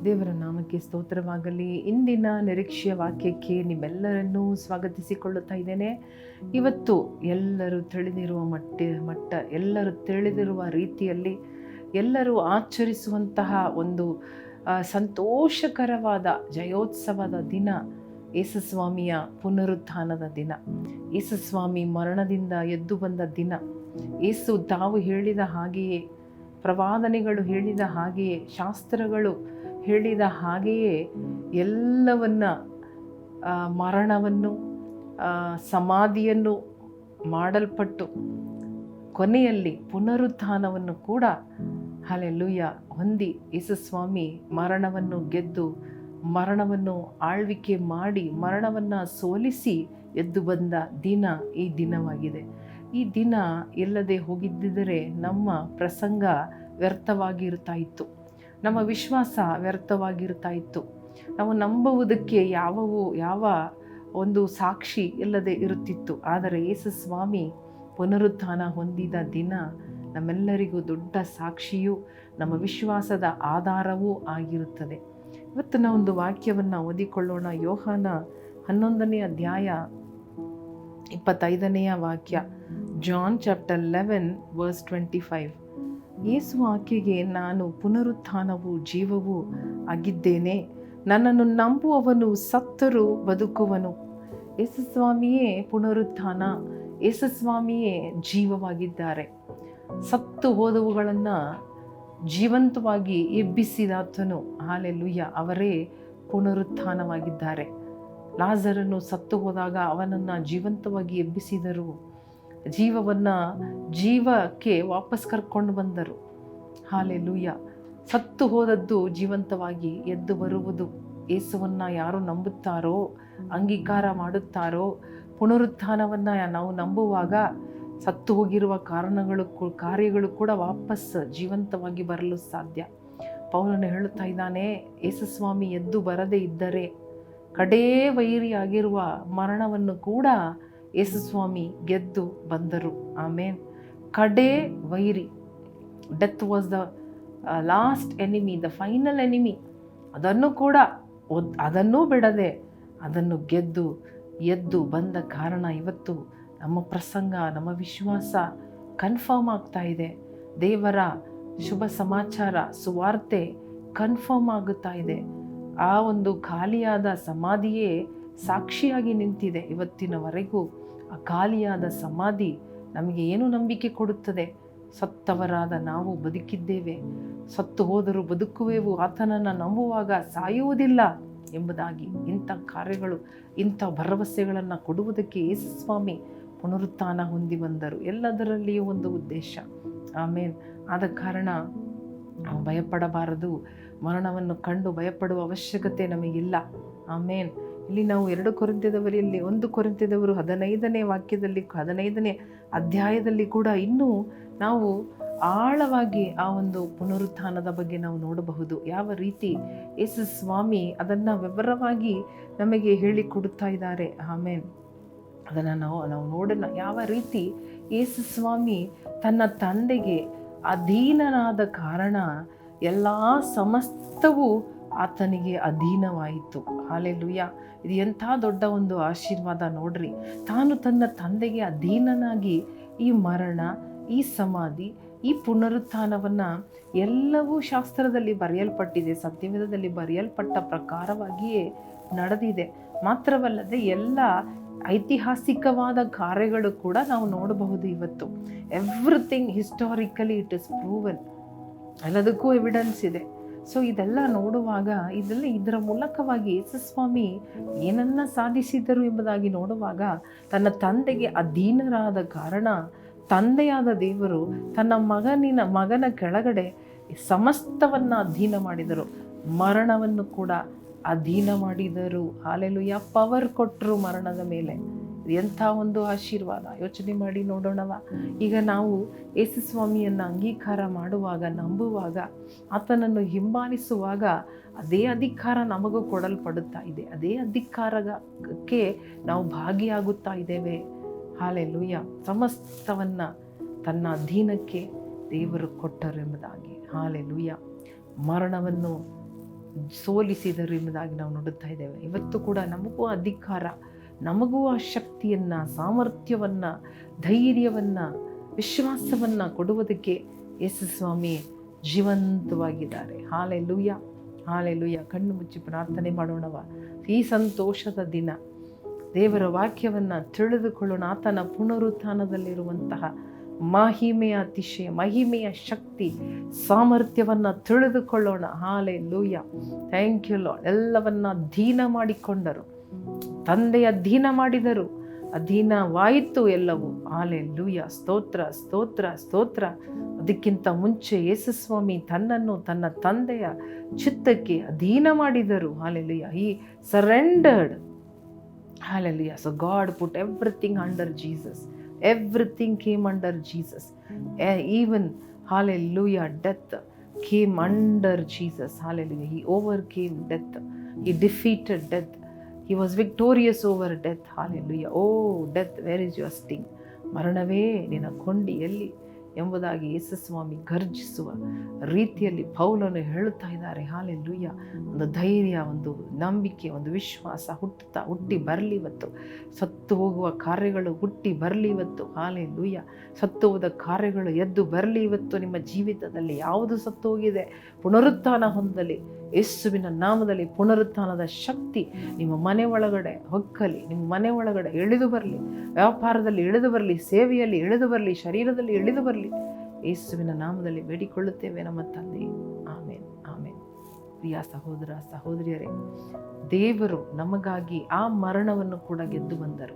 ದೇವರ ನಾಮಕ್ಕೆ ಸ್ತೋತ್ರವಾಗಲಿ. ಇಂದಿನ ನಿರೀಕ್ಷೆಯ ವಾಕ್ಯಕ್ಕೆ ನಿಮ್ಮೆಲ್ಲರನ್ನೂ ಸ್ವಾಗತಿಸಿಕೊಳ್ಳುತ್ತಾ ಇದ್ದೇನೆ. ಇವತ್ತು ಎಲ್ಲರೂ ತಿಳಿದಿರುವ ಎಲ್ಲರೂ ತಿಳಿದಿರುವ ರೀತಿಯಲ್ಲಿ ಎಲ್ಲರೂ ಆಚರಿಸುವಂತಹ ಒಂದು ಸಂತೋಷಕರವಾದ ಜಯೋತ್ಸವದ ದಿನ, ಯೇಸುಸ್ವಾಮಿಯ ಪುನರುತ್ಥಾನದ ದಿನ, ಯೇಸುಸ್ವಾಮಿ ಮರಣದಿಂದ ಎದ್ದು ಬಂದ ದಿನ. ಯೇಸು ತಾವು ಹೇಳಿದ ಹಾಗೆಯೇ, ಪ್ರವಾದನೆಗಳು ಹೇಳಿದ ಹಾಗೆಯೇ, ಶಾಸ್ತ್ರಗಳು ಹೇಳಿದ ಹಾಗೆಯೇ ಎಲ್ಲವನ್ನ ಮರಣವನ್ನು ಸಮಾಧಿಯನ್ನು ಮಾಡಲ್ಪಟ್ಟು ಕೊನೆಯಲ್ಲಿ ಪುನರುತ್ಥಾನವನ್ನು ಕೂಡ ಹಲ್ಲೆಲೂಯಾ ಹೊಂದಿ ಯೇಸುಸ್ವಾಮಿ ಮರಣವನ್ನು ಗೆದ್ದು, ಮರಣವನ್ನು ಆಳ್ವಿಕೆ ಮಾಡಿ, ಮರಣವನ್ನು ಸೋಲಿಸಿ ಎದ್ದು ಬಂದ ದಿನ ಈ ದಿನವಾಗಿದೆ. ಈ ದಿನ ಇಲ್ಲದೆ ಹೋಗಿದ್ದರೆ ನಮ್ಮ ಪ್ರಸಂಗ ವ್ಯರ್ಥವಾಗಿರ್ತಾ ಇತ್ತು, ನಮ್ಮ ವಿಶ್ವಾಸ ವ್ಯರ್ಥವಾಗಿರ್ತಾ ಇತ್ತು, ನಾವು ನಂಬುವುದಕ್ಕೆ ಯಾವ ಒಂದು ಸಾಕ್ಷಿ ಇಲ್ಲದೆ ಇರುತ್ತಿತ್ತು. ಆದರೆ ಯೇಸುಸ್ವಾಮಿ ಪುನರುತ್ಥಾನ ಹೊಂದಿದ ದಿನ ನಮ್ಮೆಲ್ಲರಿಗೂ ದೊಡ್ಡ ಸಾಕ್ಷಿಯೂ ನಮ್ಮ ವಿಶ್ವಾಸದ ಆಧಾರವೂ ಆಗಿರುತ್ತದೆ. ಇವತ್ತು ನಾವು ಒಂದು ವಾಕ್ಯವನ್ನು ಓದಿಕೊಳ್ಳೋಣ. ಯೋಹಾನ 11ನೇ ಅಧ್ಯಾಯ 25ನೇ ವಾಕ್ಯ. John chapter 11 verse 25. ಯೇಸು ಆಕೆಗೆ, ನಾನು ಪುನರುತ್ಥಾನವೂ ಜೀವವೂ ಆಗಿದ್ದೇನೆ, ನನ್ನನ್ನು ನಂಬುವವನು ಸತ್ತರೂ ಬದುಕುವನು. ಯೇಸುಸ್ವಾಮಿಯೇ ಪುನರುತ್ಥಾನ, ಯೇಸುಸ್ವಾಮಿಯೇ ಜೀವವಾಗಿದ್ದಾರೆ. ಸತ್ತು ಹೋದವುಗಳನ್ನು ಜೀವಂತವಾಗಿ ಎಬ್ಬಿಸಿದಾತನು, ಹಲ್ಲೆಲೂಯಾ, ಅವರೇ ಪುನರುತ್ಥಾನವಾಗಿದ್ದಾರೆ. ಲಾಜರನು ಸತ್ತು ಹೋದಾಗ ಅವನನ್ನು ಜೀವಂತವಾಗಿ ಎಬ್ಬಿಸಿದರು, ಜೀವಕ್ಕೆ ವಾಪಸ್ ಕರ್ಕೊಂಡು ಬಂದರು. ಹಲ್ಲೆಲೂಯಾ. ಸತ್ತು ಹೋದದ್ದು ಜೀವಂತವಾಗಿ ಎದ್ದು ಬರುವುದು. ಯೇಸುವನ್ನು ಯಾರು ನಂಬುತ್ತಾರೋ, ಅಂಗೀಕಾರ ಮಾಡುತ್ತಾರೋ, ಪುನರುತ್ಥಾನವನ್ನು ನಾವು ನಂಬುವಾಗ ಸತ್ತು ಹೋಗಿರುವ ಕಾರ್ಯಗಳು ಕೂಡ ವಾಪಸ್ ಜೀವಂತವಾಗಿ ಬರಲು ಸಾಧ್ಯ. ಪೌಲನು ಹೇಳುತ್ತಾ ಇದ್ದಾನೆ, ಯೇಸುಸ್ವಾಮಿ ಎದ್ದು ಬರದೇ ಇದ್ದರೆ ಕಡೇ ವೈರಿಯಾಗಿರುವ ಮರಣವನ್ನು ಕೂಡ ಯೇಸುಸ್ವಾಮಿ ಗೆದ್ದು ಬಂದರು. ಆಮೇನ್. ಕಡೇ ವೈರಿ, death was the last enemy, the final enemy. ಅದನ್ನೂ ಬಿಡದೆ ಅದನ್ನು ಗೆದ್ದು ಎದ್ದು ಬಂದ ಕಾರಣ ಇವತ್ತು ನಮ್ಮ ಪ್ರಸಂಗ, ನಮ್ಮ ವಿಶ್ವಾಸ ಕನ್ಫರ್ಮ್ ಆಗ್ತಾ ಇದೆ. ದೇವರ ಶುಭ ಸಮಾಚಾರ, ಸುವಾರ್ತೆ ಕನ್ಫರ್ಮ್ ಆಗುತ್ತಾ ಇದೆ. ಆ ಒಂದು ಖಾಲಿಯಾದ ಸಮಾಧಿಯೇ ಸಾಕ್ಷಿಯಾಗಿ ನಿಂತಿದೆ. ಇವತ್ತಿನವರೆಗೂ ಆ ಖಾಲಿಯಾದ ಸಮಾಧಿ ನಮಗೆ ಏನು ನಂಬಿಕೆ ಕೊಡುತ್ತದೆ? ಸತ್ತವರಾದ ನಾವು ಬದುಕಿದ್ದೇವೆ, ಸತ್ತು ಹೋದರೂ ಬದುಕುವೆವು, ಆತನನ್ನು ನಂಬುವಾಗ ಸಾಯುವುದಿಲ್ಲ ಎಂಬುದಾಗಿ ಇಂಥ ಕಾರ್ಯಗಳು, ಇಂಥ ಭರವಸೆಗಳನ್ನು ಕೊಡುವುದಕ್ಕೆ ಯೇಸುಸ್ವಾಮಿ ಪುನರುತ್ಥಾನ ಹೊಂದಿ ಬಂದರು. ಎಲ್ಲದರಲ್ಲಿಯೂ ಒಂದು ಉದ್ದೇಶ. ಆಮೇನ್. ಆದ ಕಾರಣ ನಾವು ಭಯಪಡಬಾರದು. ಮರಣವನ್ನು ಕಂಡು ಭಯಪಡುವ ಅವಶ್ಯಕತೆ ನಮಗಿಲ್ಲ. ಆಮೇನ್. ಇಲ್ಲಿ ನಾವು 2 ಕೊರಿಂಥದವರಲ್ಲಿ 1 ಕೊರಿಂಥದವರು 15ನೇ ವಾಕ್ಯದಲ್ಲಿ, 15ನೇ ಅಧ್ಯಾಯದಲ್ಲಿ ಕೂಡ ಇನ್ನೂ ನಾವು ಆಳವಾಗಿ ಆ ಒಂದು ಪುನರುತ್ಥಾನದ ಬಗ್ಗೆ ನಾವು ನೋಡಬಹುದು. ಯಾವ ರೀತಿ ಯೇಸುಸ್ವಾಮಿ ಅದನ್ನು ವಿವರವಾಗಿ ನಮಗೆ ಹೇಳಿಕೊಡುತ್ತಾ ಇದ್ದಾರೆ. ಆಮೇನ್. ಅದನ್ನು ನಾವು ನೋಡೋಣ. ಯಾವ ರೀತಿ ಯೇಸುಸ್ವಾಮಿ ತನ್ನ ತಂದೆಗೆ ಅಧೀನನಾದ ಕಾರಣ ಎಲ್ಲ ಸಮಸ್ತವೂ ಆತನಿಗೆ ಅಧೀನವಾಯಿತು. ಹಲ್ಲೆಲೂಯಾ. ಇದು ಎಂಥ ದೊಡ್ಡ ಒಂದು ಆಶೀರ್ವಾದ ನೋಡ್ರಿ. ತಾನು ತನ್ನ ತಂದೆಗೆ ಅಧೀನನಾಗಿ ಈ ಮರಣ, ಈ ಸಮಾಧಿ, ಈ ಪುನರುತ್ಥಾನವನ್ನು ಎಲ್ಲವೂ ಶಾಸ್ತ್ರದಲ್ಲಿ ಬರೆಯಲ್ಪಟ್ಟಿದೆ, ಸತ್ಯವೇದದಲ್ಲಿ ಬರೆಯಲ್ಪಟ್ಟ ಪ್ರಕಾರವಾಗಿಯೇ ನಡೆದಿದೆ. ಮಾತ್ರವಲ್ಲದೆ ಎಲ್ಲ ಐತಿಹಾಸಿಕವಾದ ಕಾರ್ಯಗಳು ಕೂಡ ನಾವು ನೋಡಬಹುದು. ಇವತ್ತು everything historically it is proven, ಎಲ್ಲದಕ್ಕೂ ಎವಿಡೆನ್ಸ್ ಇದೆ. ಸೊ ಇದೆಲ್ಲ ನೋಡುವಾಗ ಇದರ ಮೂಲಕವಾಗಿ ಯೇಸುಸ್ವಾಮಿ ಏನನ್ನ ಸಾಧಿಸಿದರು ಎಂಬುದಾಗಿ ನೋಡುವಾಗ, ತನ್ನ ತಂದೆಗೆ ಅಧೀನರಾದ ಕಾರಣ ತಂದೆಯಾದ ದೇವರು ತನ್ನ ಮಗನ ಕೆಳಗಡೆ ಸಮಸ್ತವನ್ನು ಅಧೀನ ಮಾಡಿದರು. ಮರಣವನ್ನು ಕೂಡ ಅಧೀನ ಮಾಡಿದರು. ಹಲ್ಲೆಲೂಯಾ. ಪವರ್ ಕೊಟ್ಟರು ಮರಣದ ಮೇಲೆ. ಎಂಥ ಒಂದು ಆಶೀರ್ವಾದ. ಯೋಚನೆ ಮಾಡಿ ನೋಡೋಣವ. ಈಗ ನಾವು ಯೇಸುಸ್ವಾಮಿಯನ್ನು ಅಂಗೀಕಾರ ಮಾಡುವಾಗ, ನಂಬುವಾಗ, ಆತನನ್ನು ಹಿಂಬಾಲಿಸುವಾಗ ಅದೇ ಅಧಿಕಾರ ನಮಗೂ ಕೊಡಲ್ಪಡುತ್ತಾ ಇದೆ. ಅದೇ ಅಧಿಕಾರಕ್ಕೆ ನಾವು ಭಾಗಿಯಾಗುತ್ತಾ ಇದ್ದೇವೆ. ಹಲ್ಲೆಲೂಯಾ. ಸಮಸ್ತವನ್ನು ತನ್ನ ಅಧೀನಕ್ಕೆ ದೇವರು ಕೊಟ್ಟರು ಎಂಬುದಾಗಿ. ಹಲ್ಲೆಲೂಯಾ. ಮರಣವನ್ನು ಸೋಲಿಸಿದರು ಎಂಬುದಾಗಿ ನಾವು ನೋಡುತ್ತಾ ಇದ್ದೇವೆ. ಇವತ್ತು ಕೂಡ ನಮಗೂ ಅಧಿಕಾರ, ನಮಗೂ ಆ ಶಕ್ತಿಯನ್ನು, ಸಾಮರ್ಥ್ಯವನ್ನು, ಧೈರ್ಯವನ್ನು, ವಿಶ್ವಾಸವನ್ನು ಕೊಡುವುದಕ್ಕೆ ಯೇಸು ಸ್ವಾಮಿ ಜೀವಂತವಾಗಿದ್ದಾರೆ. Hallelujah, hallelujah. ಕಣ್ಣು ಮುಚ್ಚಿ ಪ್ರಾರ್ಥನೆ ಮಾಡೋಣವ. ಈ ಸಂತೋಷದ ದಿನ ದೇವರ ವಾಕ್ಯವನ್ನು ತಿಳಿದುಕೊಳ್ಳೋಣ. ಆತನ ಪುನರುತ್ಥಾನದಲ್ಲಿರುವಂತಹ ಮಹಿಮೆಯ ಅತಿಶಯ, ಮಹಿಮೆಯ ಶಕ್ತಿ, ಸಾಮರ್ಥ್ಯವನ್ನು ತಿಳಿದುಕೊಳ್ಳೋಣ. ಹಾಲೆಲೂಯ. Thank you lord. ಎಲ್ಲವನ್ನ ಅಧೀನ ಮಾಡಿಕೊಂಡರು, ತಂದೆಯ ಅಧೀನ ಮಾಡಿದರು, ಅಧೀನವಾಯಿತು ಎಲ್ಲವೂ. ಹಾಲೆಲೂಯ. ಸ್ತೋತ್ರ, ಸ್ತೋತ್ರ, ಸ್ತೋತ್ರ. ಅದಕ್ಕಿಂತ ಮುಂಚೆ ಯೇಸು ಸ್ವಾಮಿ ತನ್ನನ್ನು ತನ್ನ ತಂದೆಯ ಚಿತ್ತಕ್ಕೆ ಅಧೀನ ಮಾಡಿದರು. Hallelujah. He surrendered. Hallelujah. So God put everything under Jesus. Everything came under Jesus. Even, hallelujah, death came under Jesus. Hallelujah. He overcame death. He defeated death. He was victorious over death. Hallelujah. Oh, death, where is your sting? ಮರಣವೇ ನಿನ್ನ ಕೊಂಡಿ ಎಲ್ಲಿ ಎಂಬುದಾಗಿ ಯೇಸು ಸ್ವಾಮಿ ಗರ್ಜಿಸುವ ರೀತಿಯಲ್ಲಿ ಪೌಲನು ಹೇಳುತ್ತಾ ಇದ್ದಾರೆ. Hallelujah. ಒಂದು ಧೈರ್ಯ, ಒಂದು ನಂಬಿಕೆ, ಒಂದು ವಿಶ್ವಾಸ ಹುಟ್ಟಿ ಬರಲಿ ಇವತ್ತು. ಸತ್ತು ಹೋಗುವ ಕಾರ್ಯಗಳು ಹುಟ್ಟಿ ಬರಲಿ ಇವತ್ತು. ಹಾಲೆಲೂಯ. ಸತ್ತು ಹೋದ ಕಾರ್ಯಗಳು ಎದ್ದು ಬರಲಿ ಇವತ್ತು. ನಿಮ್ಮ ಜೀವಿತದಲ್ಲಿ ಯಾವುದು ಸತ್ತು ಹೋಗಿದೆ ಪುನರುತ್ಥಾನ ಹೊಂದಲಿ. ಯೇಸುವಿನ ನಾಮದಲ್ಲಿ ಪುನರುತ್ಥಾನದ ಶಕ್ತಿ ನಿಮ್ಮ ಮನೆ ಒಳಗಡೆ ಹೊಕ್ಕಲಿ, ನಿಮ್ಮ ಮನೆ ಒಳಗಡೆ ಇಳಿದು ಬರಲಿ, ವ್ಯಾಪಾರದಲ್ಲಿ ಇಳಿದು ಬರಲಿ, ಸೇವೆಯಲ್ಲಿ ಇಳಿದು ಬರಲಿ, ಶರೀರದಲ್ಲಿ ಇಳಿದು ಬರಲಿ. ಯೇಸುವಿನ ನಾಮದಲ್ಲಿ ಬೇಡಿಕೊಳ್ಳುತ್ತೇವೆ ನಮ್ಮ ತಂದೆ. ಆಮೇನ್, ಆಮೇನ್. ಪ್ರಿಯ ಸಹೋದರ ಸಹೋದರಿಯರೇ, ದೇವರು ನಮಗಾಗಿ ಆ ಮರಣವನ್ನು ಕೂಡ ಗೆದ್ದು ಬಂದರು.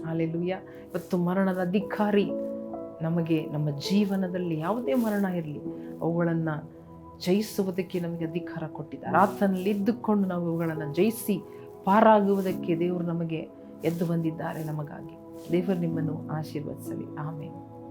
ಹಾಲೆಲೂಯ. ಇವತ್ತು ಮರಣದ ಅಧಿಕಾರಿ ನಮಗೆ, ನಮ್ಮ ಜೀವನದಲ್ಲಿ ಯಾವುದೇ ಮರಣ ಇರಲಿ ಅವುಗಳನ್ನು ಜಯಿಸುವುದಕ್ಕೆ ನಮಗೆ ಅಧಿಕಾರ ಕೊಟ್ಟಿದ್ದಾರೆ. ಆತನಲ್ಲಿ ಇದ್ದುಕೊಂಡು ನಾವು ಇವುಗಳನ್ನು ಜಯಿಸಿ ಪಾರಾಗುವುದಕ್ಕೆ ದೇವರು ನಮಗೆ ಎದ್ದು ಬಂದಿದ್ದಾರೆ ನಮಗಾಗಿ. ದೇವರು ನಿಮ್ಮನ್ನು ಆಶೀರ್ವದಿಸಲಿ. ಆಮೇನ್.